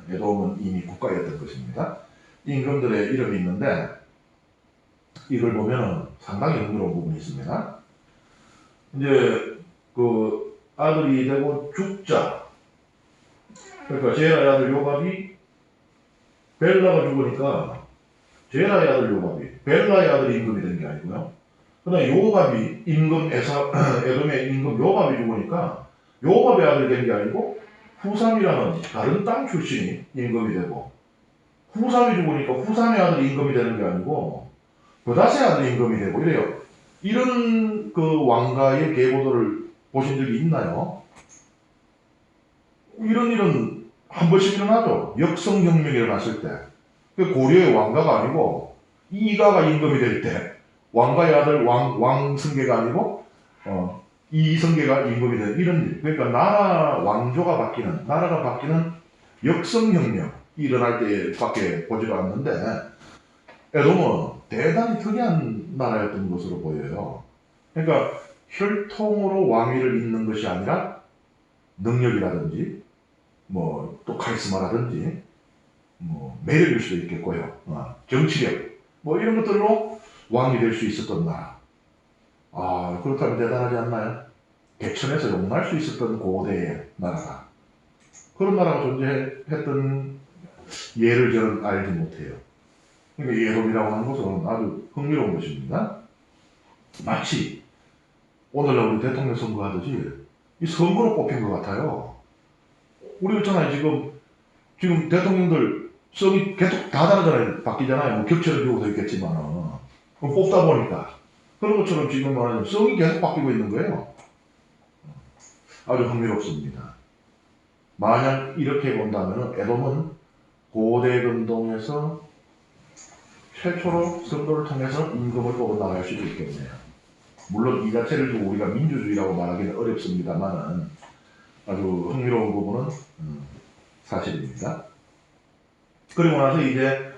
에돔은 이미 국가였던 것입니다. 임금들의 이름이 있는데 이걸 보면 상당히 흥미로운 부분이 있습니다. 이제 그 아들이 되고 죽자, 그러니까 제라의 아들 요압이 벨라가 죽으니까 제라의 아들 요압이 벨라의 아들이 임금이 된 게 아니고요. 그다음에 요압이 임금 에돔의 임금 요압이 죽으니까 요압의 아들이 된 게 아니고 후삼이라는 다른 땅 출신이 임금이 되고, 후삼이 죽으니까 후삼의 아들이 임금이 되는 게 아니고 브닷의 아들이 임금이 되고 이래요. 이런 그 왕가의 계보도를 보신 적이 있나요? 이런 일은 한 번씩 일어나죠. 역성혁명이 일어났을 때. 그 고려의 왕가가 아니고 이가가 임금이 될 때 왕가의 아들 왕승계가 아니고 이성계가 임금이 되는 이런 일. 그러니까 나라가 바뀌는 역성혁명이 일어날 때밖에 보지도 않는데 에돔은 대단히 특이한 나라였던 것으로 보여요. 그러니까 혈통으로 왕위를 잇는 것이 아니라 능력이라든지 뭐 또 카리스마라든지 뭐 매력일 수도 있겠고요. 정치력 뭐 이런 것들로 왕이 될 수 있었던 나라. 그렇다면 대단하지 않나요? 개천에서 용날 수 있었던 고대의 나라가. 그런 나라가 존재했던 예를 저는 알지 못해요. 그러니까 에돔이라고 하는 것은 아주 흥미로운 것입니다. 마치 오늘날 우리 대통령 선거하듯이 이 선거로 뽑힌 것 같아요. 우리 있잖아요. 지금 대통령들 성이 계속 다 다르잖아요. 바뀌잖아요. 뭐 겹치는 경우도 있겠지만 뽑다 보니까 그런 것처럼 지금 말하는 성이 계속 바뀌고 있는 거예요. 아주 흥미롭습니다. 만약 이렇게 본다면 에돔은 고대 근동에서 최초로 선거를 통해서 임금을 뽑아 나갈 수도 있겠네요. 물론 이 자체를 두고 우리가 민주주의라고 말하기는 어렵습니다만 아주 흥미로운 부분은 사실입니다. 그리고 나서 이제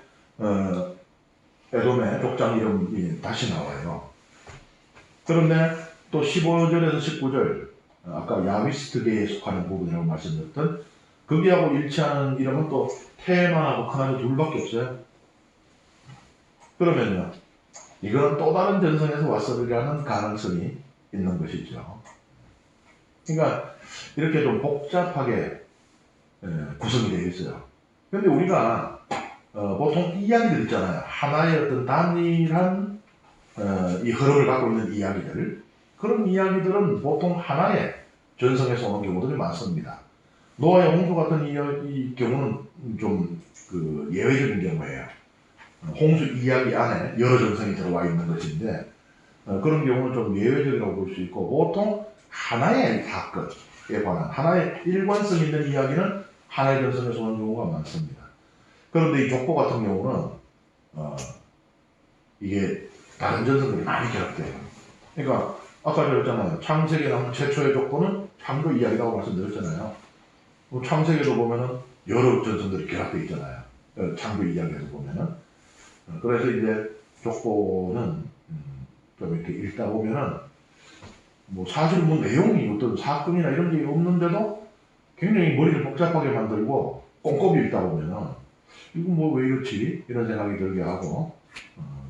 에돔의 족장 이름이 다시 나와요. 그런데 또 15절에서 19절 아까 야비스트계에 속하는 부분이라고 말씀드렸던 거기하고 일치하는 이름은 또 테만하고 크나도 둘밖에 없어요. 그러면요, 이건 또 다른 전선에서 왔으리라는 가능성이 있는 것이죠. 그러니까 이렇게 좀 복잡하게 구성이 되어 있어요. 그런데 우리가 보통 이야기들 있잖아요. 하나의 어떤 단일한 이 흐름을 갖고 있는 이야기들. 그런 이야기들은 보통 하나의 전성에서 오는 경우들이 많습니다. 노아의 홍수 같은 이 경우는 좀 그 예외적인 경우예요. 홍수 이야기 안에 여러 전성이 들어와 있는 것인데 그런 경우는 좀 예외적이라고 볼 수 있고, 보통 하나의 사건에 관한 하나의 일관성 있는 이야기는 하나의 전성에서 오는 경우가 많습니다. 그런데 이 족보 같은 경우는 이게 다른 전성들이 많이 결합돼요. 그러니까 아까 그랬잖아요. 창세기에 나온 최초의 족보는 창조 이야기라고 말씀드렸잖아요. 창세기도 보면은 여러 전성들이 결합되어 있잖아요. 창조 이야기에도 보면은. 그래서 이제 족보는 좀 이렇게 읽다 보면은 뭐 사실 뭐 내용이 어떤 사건이나 이런 게 없는데도 굉장히 머리를 복잡하게 만들고 꼼꼼히 읽다 보면은 이거 뭐 왜 이렇지? 이런 생각이 들게 하고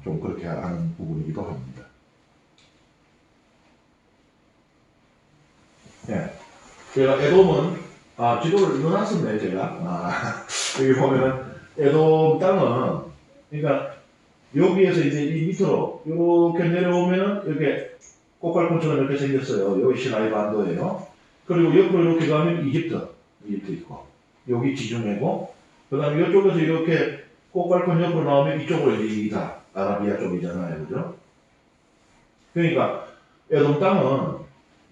좀 그렇게 하는 부분이기도 합니다. 예. 제가 에돔은 지도를 넣어놨었네 제가. 여기 보면은 에돔 땅은 그러니까 여기에서 이제 이 밑으로 이렇게 내려오면은 이렇게 꽃갈콘처럼 이렇게 생겼어요. 여기 시나이 반도예요. 그리고 옆으로 이렇게 가면 이집트 있고 여기 지중해고, 그 다음에 이쪽에서 이렇게 꽃갈콘 옆으로 나오면 이쪽으로 이제 다 아라비아 쪽이잖아요. 그죠? 그러니까 에돔 땅은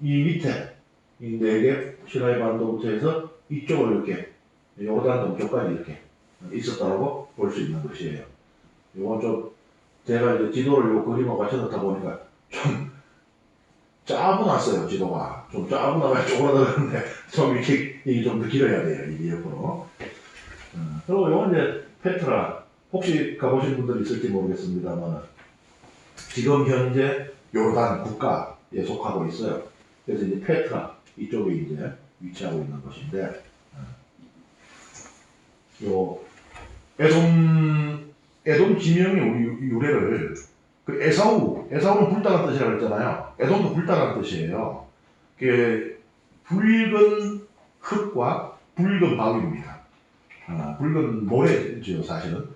이 밑에 이 네 개 시나이 반도부터 해서 이쪽으로 이렇게 요르단 동쪽까지 이렇게 있었다고 볼 수 있는 것이에요. 요건 좀 제가 이제 지도를 요 그림하고 같이 넣다 보니까 좀 짜부났어요, 지도가. 좀 짜부나면 쪼그라들었는데, 좀 이렇게, 이게 좀 더 길어야 돼요, 이게 옆으로. 그리고 요건 이제 페트라. 혹시 가보신 분들 있을지 모르겠습니다만, 지금 현재 요르단 국가에 속하고 있어요. 그래서 이제 페트라, 이쪽에 이제 위치하고 있는 것인데, 요, 에돔 지명의 유래를, 그 에사우는 불다란 뜻이라고 했잖아요. 에돔도 불다란 뜻이에요. 그게 붉은 흙과 붉은 바위입니다. 붉은 모래죠, 사실은.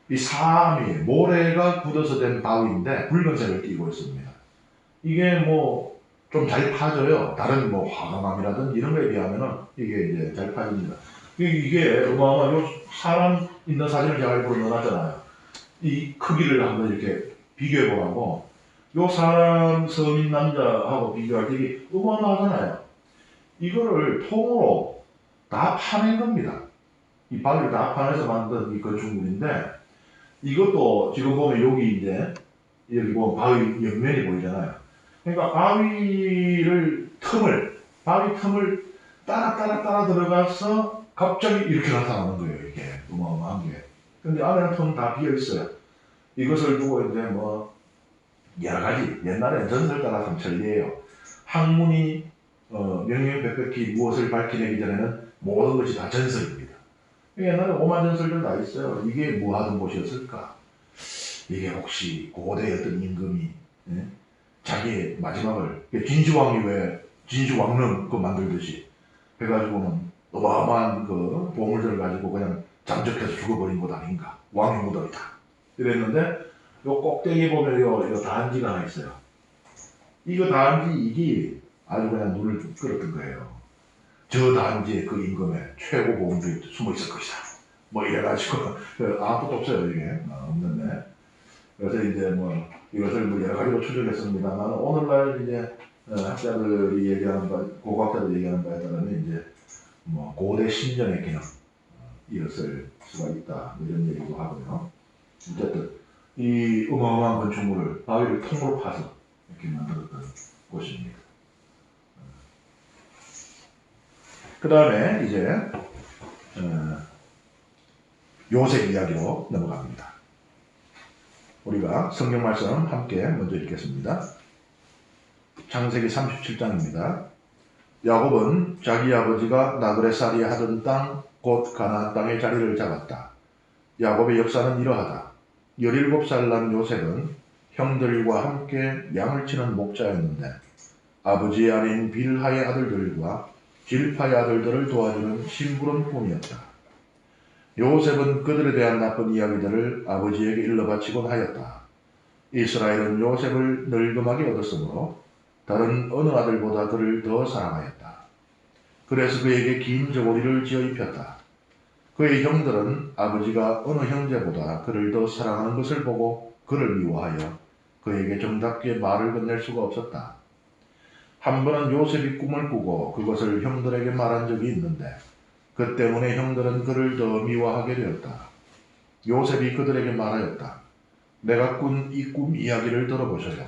이 사암이 모래가 굳어서 된 바위인데 붉은색을 띠고 있습니다. 이게 뭐 좀 잘 파져요. 다른 뭐 화강암이라든지 이런 거에 비하면은 이게 이제 잘 파집니다. 이게 어마어마한 요 사람 있는 사진을 제가 일부러 넣어놨잖아요. 이 크기를 한번 이렇게 비교해 보라고. 요 사람 서민 남자하고 비교할 때 이게 어마어마하잖아요. 이거를 통으로 다 파낸 겁니다. 이 바위를 다 파내서 만든 이 건축물인데, 이것도 지금 보면 여기 이제 여기 보면 바위 옆면이 보이잖아요. 그러니까 바위 틈을 따라 들어가서 갑자기 이렇게 나타나는 거예요. 이게 어마어마한 게. 근데 안에는 틈 다 비어 있어요. 이것을 두고 이제 뭐 여러 가지 옛날에 전설 따라서 천리예요. 학문이 명명백백히 무엇을 밝혀내기 전에는 모든 것이 다 전설입니다. 옛날에 오만 전설들 다 있어요. 이게 뭐 하던 곳이었을까? 이게 혹시 고대 어떤 임금이 자기의 마지막을 진시황이 왜 진시황릉 그 만들듯이 해가지고는 어마어마한 그 보물들을 가지고 그냥 잠적해서 죽어버린 것 아닌가? 왕의 무덤이다. 이랬는데 요 꼭대기에 보면 요 단지가 하나 있어요. 이거 단지 이게 아주 그냥 눈을 끌었던 거예요. 저 단지에 그 임금의 최고 보물들이 숨어 있을 것이다. 뭐 이래가지고 아무것도 없어요, 이게 없는데. 그래서 이제 뭐 이것을 뭐 여러 가지로 추적했습니다만, 오늘날 이제 학자들이 얘기하는 바, 고고학자들이 얘기하는 바에 따르면 이제 뭐 고대 신전의 기능 이었을 수가 있다, 뭐 이런 얘기도 하고요. 어쨌든 이 어마어마한 건축물을 바위를 통으로 파서 이렇게 만들었던 곳입니다. 그 다음에 이제 요셉 이야기로 넘어갑니다. 우리가 성경 말씀 함께 먼저 읽겠습니다. 창세기 37장입니다. 야곱은 자기 아버지가 나그네살이 하던 땅 곧 가나안 땅의 자리를 잡았다. 야곱의 역사는 이러하다. 17살 난 요셉은 형들과 함께 양을 치는 목자였는데 아버지의 아내인 빌하의 아들들과 질파의 아들들을 도와주는 심부름 뿐이었다. 요셉은 그들에 대한 나쁜 이야기들을 아버지에게 일러바치곤 하였다. 이스라엘은 요셉을 늙음하게 얻었으므로 다른 어느 아들보다 그를 더 사랑하였다. 그래서 그에게 긴 저고리를 지어 입혔다. 그의 형들은 아버지가 어느 형제보다 그를 더 사랑하는 것을 보고 그를 미워하여 그에게 정답게 말을 건넬 수가 없었다. 한 번은 요셉이 꿈을 꾸고 그것을 형들에게 말한 적이 있는데 그 때문에 형들은 그를 더 미워하게 되었다. 요셉이 그들에게 말하였다. 내가 꾼 이 꿈 이야기를 들어보셔요.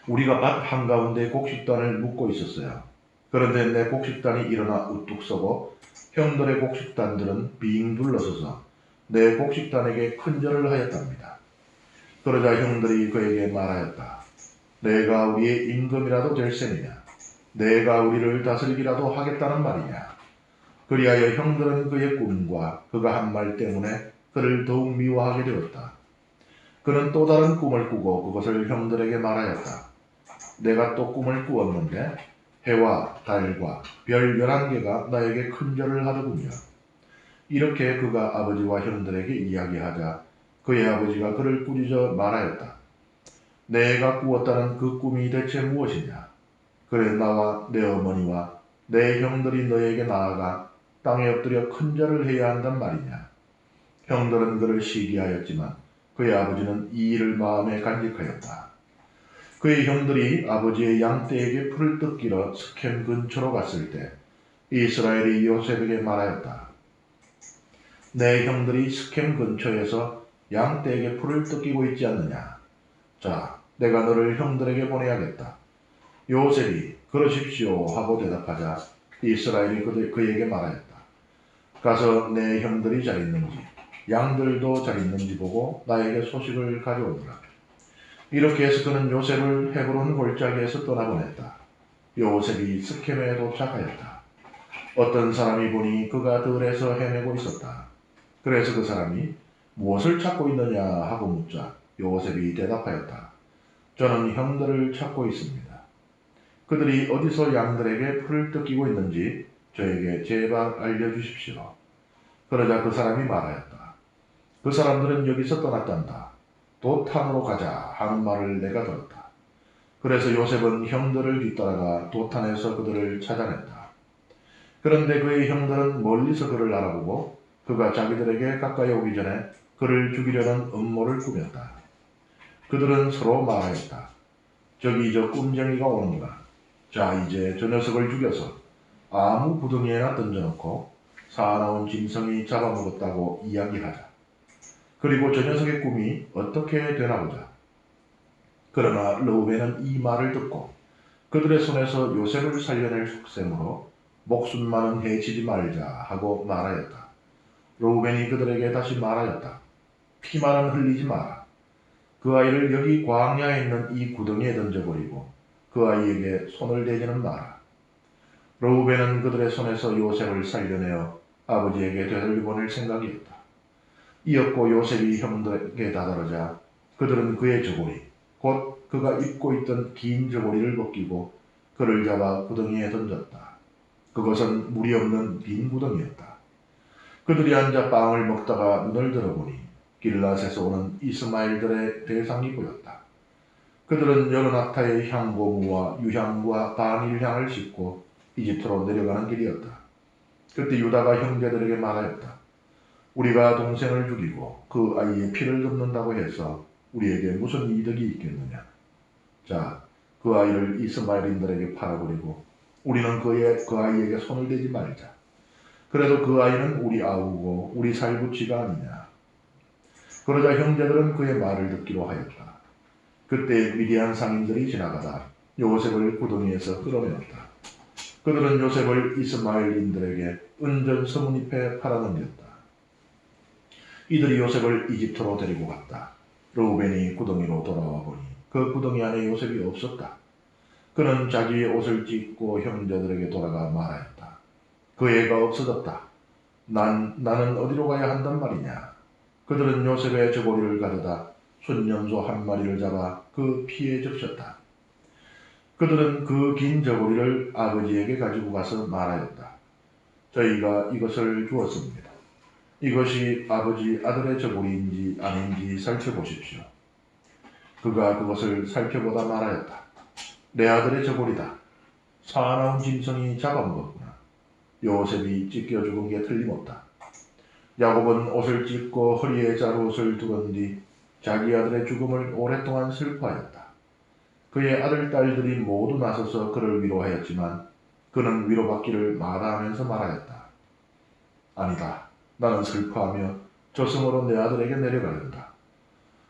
우리가 밭 한가운데 곡식단을 묻고 있었어요. 그런데 내 곡식단이 일어나 우뚝 서고 형들의 곡식단들은 빙 둘러서서 내 곡식단에게 큰절을 하였답니다. 그러자 형들이 그에게 말하였다. 내가 우리의 임금이라도 될 셈이냐? 내가 우리를 다스리기라도 하겠다는 말이냐? 그리하여 형들은 그의 꿈과 그가 한 말 때문에 그를 더욱 미워하게 되었다. 그는 또 다른 꿈을 꾸고 그것을 형들에게 말하였다. 내가 또 꿈을 꾸었는데 해와 달과 별 11개가 나에게 큰절을 하더군요. 이렇게 그가 아버지와 형들에게 이야기하자 그의 아버지가 그를 꾸짖어 말하였다. 내가 꾸었다는 그 꿈이 대체 무엇이냐? 그래 나와 내 어머니와 내 형들이 너에게 나아가 땅에 엎드려 큰절을 해야 한단 말이냐? 형들은 그를 시기하였지만 그의 아버지는 이 일을 마음에 간직하였다. 그의 형들이 아버지의 양떼에게 풀을 뜯기러 스켐 근처로 갔을 때 이스라엘이 요셉에게 말하였다. 내 형들이 스켐 근처에서 양떼에게 풀을 뜯기고 있지 않느냐? 자, 내가 너를 형들에게 보내야겠다. 요셉이 그러십시오 하고 대답하자 이스라엘이 그에게 말하였다. 가서 내 형들이 잘 있는지 양들도 잘 있는지 보고 나에게 소식을 가져오느라. 이렇게 해서 그는 요셉을 헤브론 골짜기에서 떠나보냈다. 요셉이 스켐에 도착하였다. 어떤 사람이 보니 그가 들에서 헤매고 있었다. 그래서 그 사람이 무엇을 찾고 있느냐 하고 묻자 요셉이 대답하였다. 저는 형들을 찾고 있습니다. 그들이 어디서 양들에게 풀을 뜯기고 있는지 저에게 제발 알려주십시오. 그러자 그 사람이 말하였다. 그 사람들은 여기서 떠났단다. 도탄으로 가자 하는 말을 내가 들었다. 그래서 요셉은 형들을 뒤따라가 도탄에서 그들을 찾아냈다. 그런데 그의 형들은 멀리서 그를 알아보고 그가 자기들에게 가까이 오기 전에 그를 죽이려는 음모를 꾸몄다. 그들은 서로 말하였다. 저기 저 꼼쟁이가 오는구나. 자, 이제 저 녀석을 죽여서 아무 구덩이에나 던져놓고 사나운 짐승이 잡아먹었다고 이야기하자. 그리고 저 녀석의 꿈이 어떻게 되나 보자. 그러나 르우벤은 이 말을 듣고 그들의 손에서 요셉을 살려낼 속셈으로 목숨만은 해치지 말자 하고 말하였다. 르우벤이 그들에게 다시 말하였다. 피만은 흘리지 마라. 그 아이를 여기 광야에 있는 이 구덩이에 던져버리고 그 아이에게 손을 대지는 마라. 르우벤은 그들의 손에서 요셉을 살려내어 아버지에게 되돌려보낼 생각이었다. 이었고 요셉이 형들에게 다다르자 그들은 그의 저고리, 곧 그가 입고 있던 긴 저고리를 벗기고 그를 잡아 구덩이에 던졌다. 그것은 물이 없는 빈 구덩이였다. 그들이 앉아 빵을 먹다가 눈을 들어보니 길랏에서 오는 이스마엘들의 대상이 보였다. 그들은 여러 낙타의 향고무와 유향과 바닐향을 싣고 이집트로 내려가는 길이었다. 그때 유다가 형제들에게 말하였다. 우리가 동생을 죽이고 그 아이의 피를 덮는다고 해서 우리에게 무슨 이득이 있겠느냐. 자, 그 아이를 이스마엘인들에게 팔아버리고 우리는 그 아이에게 손을 대지 말자. 그래도 그 아이는 우리 아우고 우리 살부치가 아니냐. 그러자 형제들은 그의 말을 듣기로 하였다. 그때 미디안 상인들이 지나가다 요셉을 구덩이에서 끌어내었다. 그들은 요셉을 이스마엘인들에게 은전 서문잎에 팔아넘겼다. 이들이 요셉을 이집트로 데리고 갔다. 르우벤이 구덩이로 돌아와 보니 그 구덩이 안에 요셉이 없었다. 그는 자기의 옷을 찢고 형제들에게 돌아가 말하였다. 그 애가 없어졌다. 나는 어디로 가야 한단 말이냐. 그들은 요셉의 저고리를 가져다 순념소 한 마리를 잡아 그 피에 적셨다. 그들은 그 긴 저고리를 아버지에게 가지고 가서 말하였다. 저희가 이것을 주었습니다. 이것이 아버지 아들의 저고리인지 아닌지 살펴보십시오. 그가 그것을 살펴보다 말하였다. 내 아들의 저고리다. 사나운 짐승이 잡아먹었구나. 요셉이 찢겨 죽은 게 틀림없다. 야곱은 옷을 찢고 허리에 자루옷을 두건 뒤 자기 아들의 죽음을 오랫동안 슬퍼하였다. 그의 아들, 딸들이 모두 나서서 그를 위로하였지만 그는 위로받기를 마다하면서 말하였다. 아니다. 나는 슬퍼하며 저승으로 내 아들에게 내려가련다.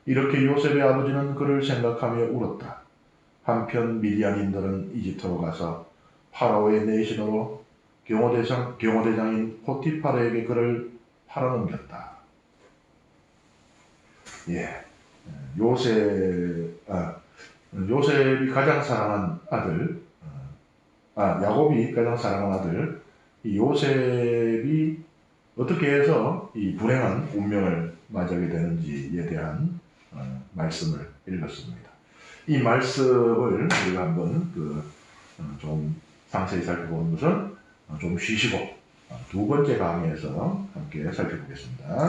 이렇게 요셉의 아버지는 그를 생각하며 울었다. 한편 미디안인들은 이집트로 가서 파라오의 내신으로 경호대장인 포티파르에게 그를 팔아넘겼다. 요셉이 가장 사랑한 아들, 야곱이 가장 사랑한 아들, 이 요셉이 어떻게 해서 이 불행한 운명을 맞이하게 되는지에 대한 말씀을 읽었습니다. 이 말씀을 우리가 한번 좀 상세히 살펴보는 것은 좀 쉬시고 두 번째 강의에서 함께 살펴보겠습니다.